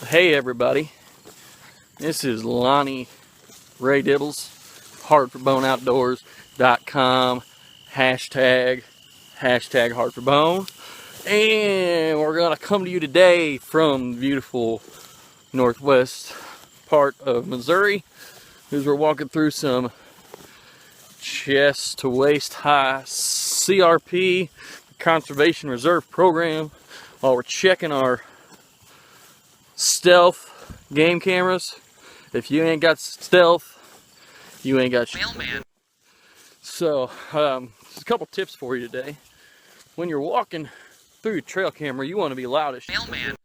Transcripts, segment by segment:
Hey everybody, this is Lonnie Ray Dibbles, HeartForBoneOutdoors.com, hashtag HeartForBone, and we're going to come to you today from beautiful northwest part of Missouri as we're walking through some chest to waist high CRP Conservation Reserve Program while we're checking our stealth game cameras. If you ain't got stealth, you ain't got mailman. So just a couple tips for you today. When you're walking through your trail camera, you want to be loud as mailman,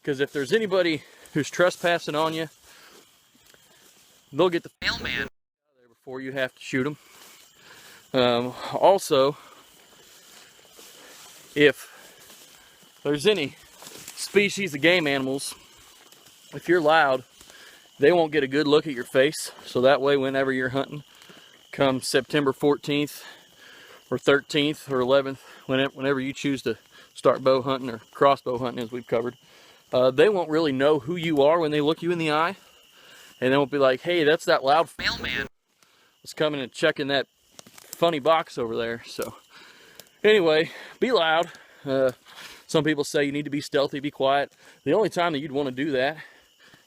because if there's anybody who's trespassing on you, they'll get the mailman there before you have to shoot them. Also, if there's any species of game animals, if you're loud, they won't get a good look at your face. So that way, whenever you're hunting, come September 14th or 13th or 11th, whenever you choose to start bow hunting or crossbow hunting, as we've covered, they won't really know who you are when they look you in the eye. And they won't be like, hey, that's that loud mailman that's coming and checking that funny box over there. So anyway, be loud. Some people say you need to be stealthy, be quiet. The only time that you'd want to do that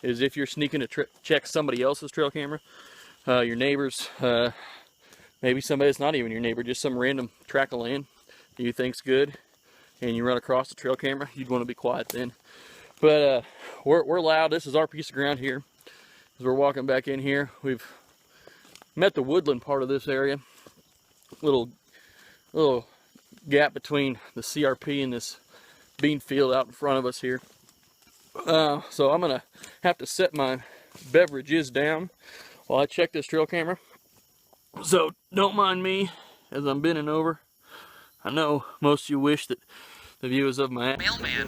is if you're sneaking to check somebody else's trail camera, your neighbor's, maybe somebody that's not even your neighbor, just some random tract of land you think's good, and you run across the trail camera, you'd want to be quiet then. But we're loud. This is our piece of ground here. As we're walking back in here, we've met the woodland part of this area. Little gap between the CRP and this bean field out in front of us here. So I'm gonna have to set my beverages down while I check this trail camera. So don't mind me as I'm bending over. I know most of you wish that the views of my mailman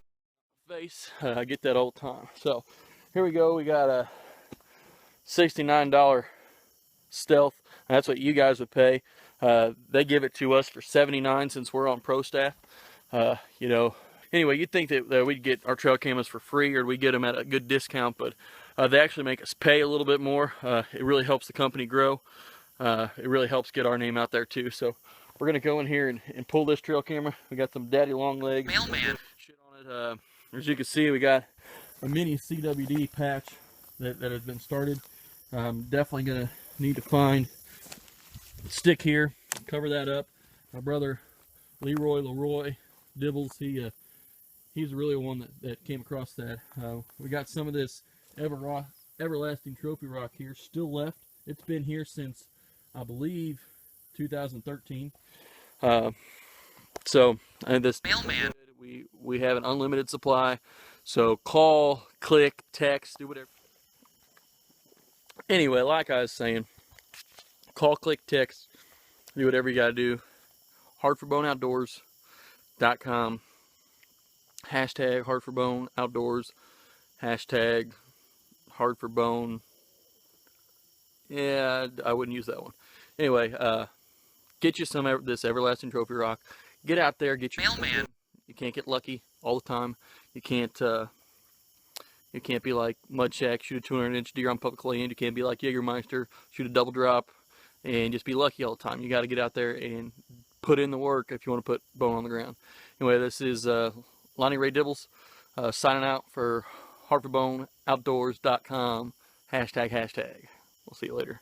face, I get that all the time. So here we go. We got a $69 stealth. That's what you guys would pay. They give it to us for $79 since we're on pro staff. You know, anyway, you'd think that we'd get our trail cameras for free, or we get them at a good discount, but they actually make us pay a little bit more. It really helps the company grow. It really helps get our name out there too. So we're gonna go in here and pull this trail camera. We got some daddy long legs mailman shit on it. As you can see, we got a mini CWD patch that has been started. Definitely gonna need to find a stick here, cover that up. My brother Leroy Dibbles, he's really one that came across that. We got some of this everlasting trophy rock here still left. It's been here since, I believe, 2013. So this mailman, we have an unlimited supply. So call, click, text, do whatever. Anyway, like I was saying, call, click, text, do whatever you gotta do. HeartForBoneOutdoors.com, hashtag HeartForBoneOutdoors, hashtag HeartForBone. Yeah, I wouldn't use that one. Anyway, get you some this everlasting trophy rock. Get out there, get your mailman. You can't get lucky all the time. You can't be like Mudshack, shoot a 200-inch deer on public land. You can't be like Jägermeister, shoot a double drop and just be lucky all the time. You got to get out there and put in the work if you want to put bone on the ground. Anyway, this is Lonnie Ray Dibbles signing out for HeartForBoneOutdoors.com, hashtag. We'll see you later.